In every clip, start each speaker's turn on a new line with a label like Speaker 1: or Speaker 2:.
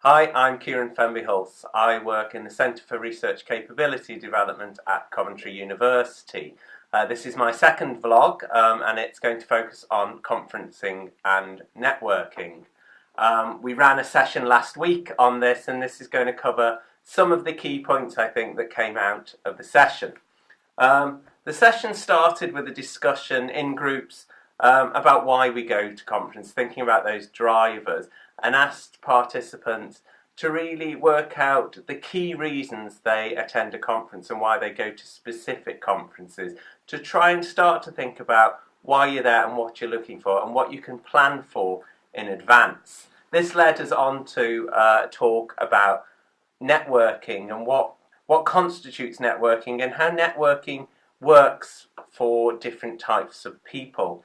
Speaker 1: Hi, I'm Fenby-Hulse. I work in the Centre for Research Capability Development at Coventry University. This is my second vlog and it's going to focus on conferencing and networking. We ran a session last week on this, and this is going to cover some of the key points I think that came out of the session. The session started with a discussion in groups about why we go to conference, thinking about those drivers, and asked participants to really work out the key reasons they attend a conference and why they go to specific conferences, to try and start to think about why you're there and what you're looking for and what you can plan for in advance. This led us on to talk about networking and what constitutes networking and how networking works for different types of people.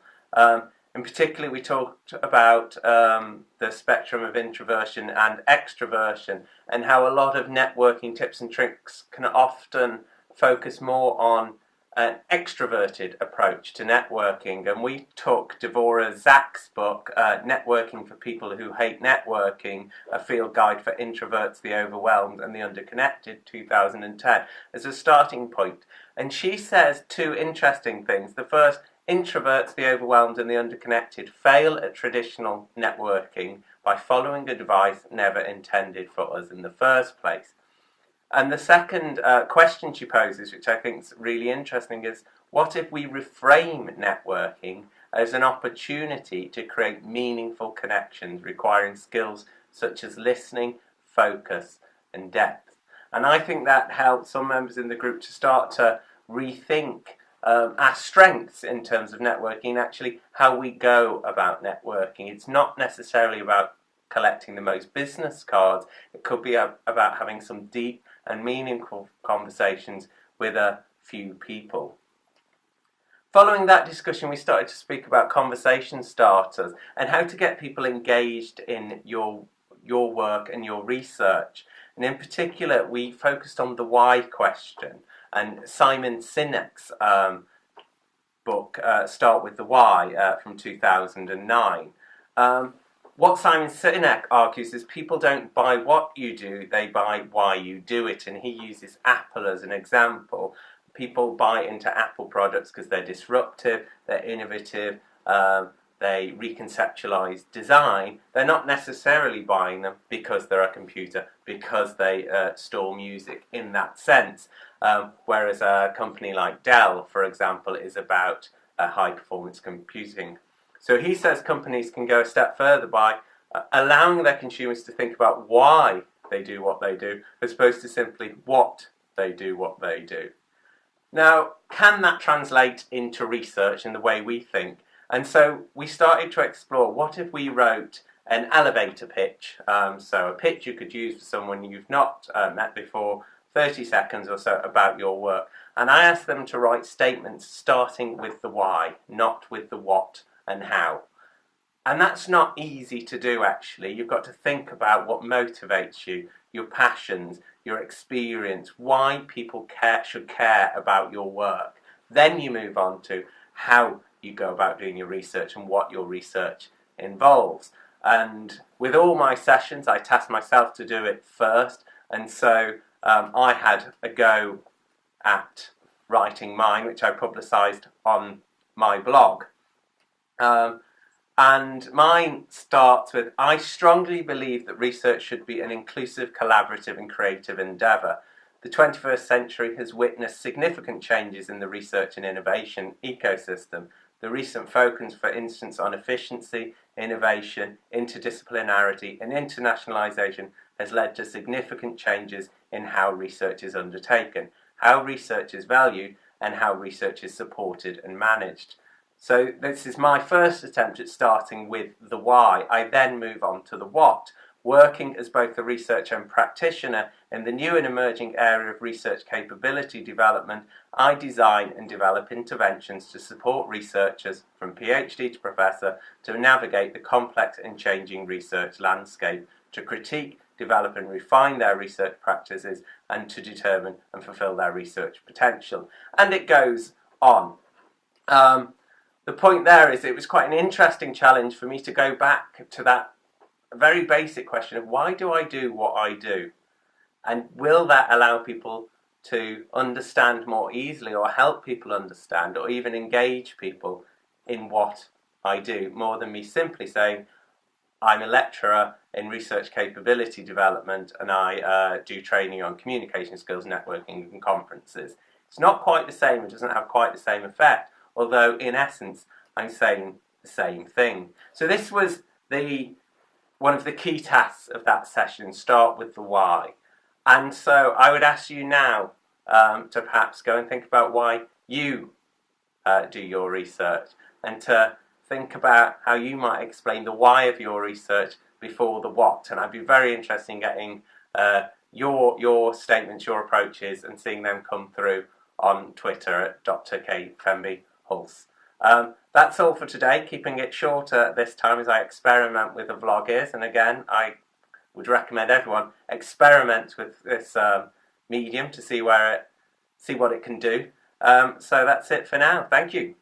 Speaker 1: In particular, we talked about the spectrum of introversion and extroversion, and how a lot of networking tips and tricks can often focus more on an extroverted approach to networking. And we took Devorah Zach's book, Networking for People Who Hate Networking, a field guide for introverts, the overwhelmed and the underconnected, 2010, as a starting point. And she says two interesting things. The first, introverts, the overwhelmed and the underconnected, fail at traditional networking by following advice never intended for us in the first place. And the second question she poses, which I think is really interesting, is what if we reframe networking as an opportunity to create meaningful connections requiring skills such as listening, focus and depth? And I think that helped some members in the group to start to rethink our strengths in terms of networking, actually how we go about networking. It's not necessarily about collecting the most business cards. It could be about having some deep and meaningful conversations with a few people. Following that discussion, we started to speak about conversation starters and how to get people engaged in your work and your research. And in particular, we focused on the why question. And Simon Sinek's book, Start With The Why, from 2009. What Simon Sinek argues is people don't buy what you do, they buy why you do it. And he uses Apple as an example. People buy into Apple products because they're disruptive, they're innovative, they reconceptualize design. They're not necessarily buying them because they're a computer, because they store music in that sense. Whereas a company like Dell, for example, is about high-performance computing. So he says companies can go a step further by allowing their consumers to think about why they do what they do, as opposed to simply what they do. Now, can that translate into research in the way we think? And so we started to explore, what if we wrote an elevator pitch? So a pitch you could use for someone you've not met before, 30 seconds or so, about your work. And I asked them to write statements starting with the why, not with the what and how. And that's not easy to do, actually. You've got to think about what motivates you, your passions, your experience, why people should care about your work. Then you move on to how you go about doing your research and what your research involves. And with all my sessions, I tasked myself to do it first. And so I had a go at writing mine, which I publicised on my blog. And mine starts with, I strongly believe that research should be an inclusive, collaborative and creative endeavour. The 21st century has witnessed significant changes in the research and innovation ecosystem. The recent focus, for instance, on efficiency, innovation, interdisciplinarity and internationalisation has led to significant changes in how research is undertaken, how research is valued and how research is supported and managed. So this is my first attempt at starting with the why. I then move on to the what. Working as both a researcher and practitioner in the new and emerging area of research capability development, I design and develop interventions to support researchers, from PhD to professor, to navigate the complex and changing research landscape, to critique, develop and refine their research practices, and to determine and fulfill their research potential. And it goes on. The point there is, it was quite an interesting challenge for me to go back to that a very basic question of why do I do what I do? And will that allow people to understand more easily, or help people understand, or even engage people in what I do, more than me simply saying, I'm a lecturer in research capability development and I do training on communication skills, networking and conferences. It's not quite the same, it doesn't have quite the same effect, although in essence I'm saying the same thing. So this was one of the key tasks of that session, start with the why. And so I would ask you now to perhaps go and think about why you do your research, and to think about how you might explain the why of your research before the what. And I'd be very interested in getting your statements, your approaches, and seeing them come through on Twitter at Dr. K. Fenby-Hulse. That's all for today, keeping it shorter this time as I experiment with the vlog is. And again, I would recommend everyone experiment with this medium to see what it can do. So that's it for now. Thank you.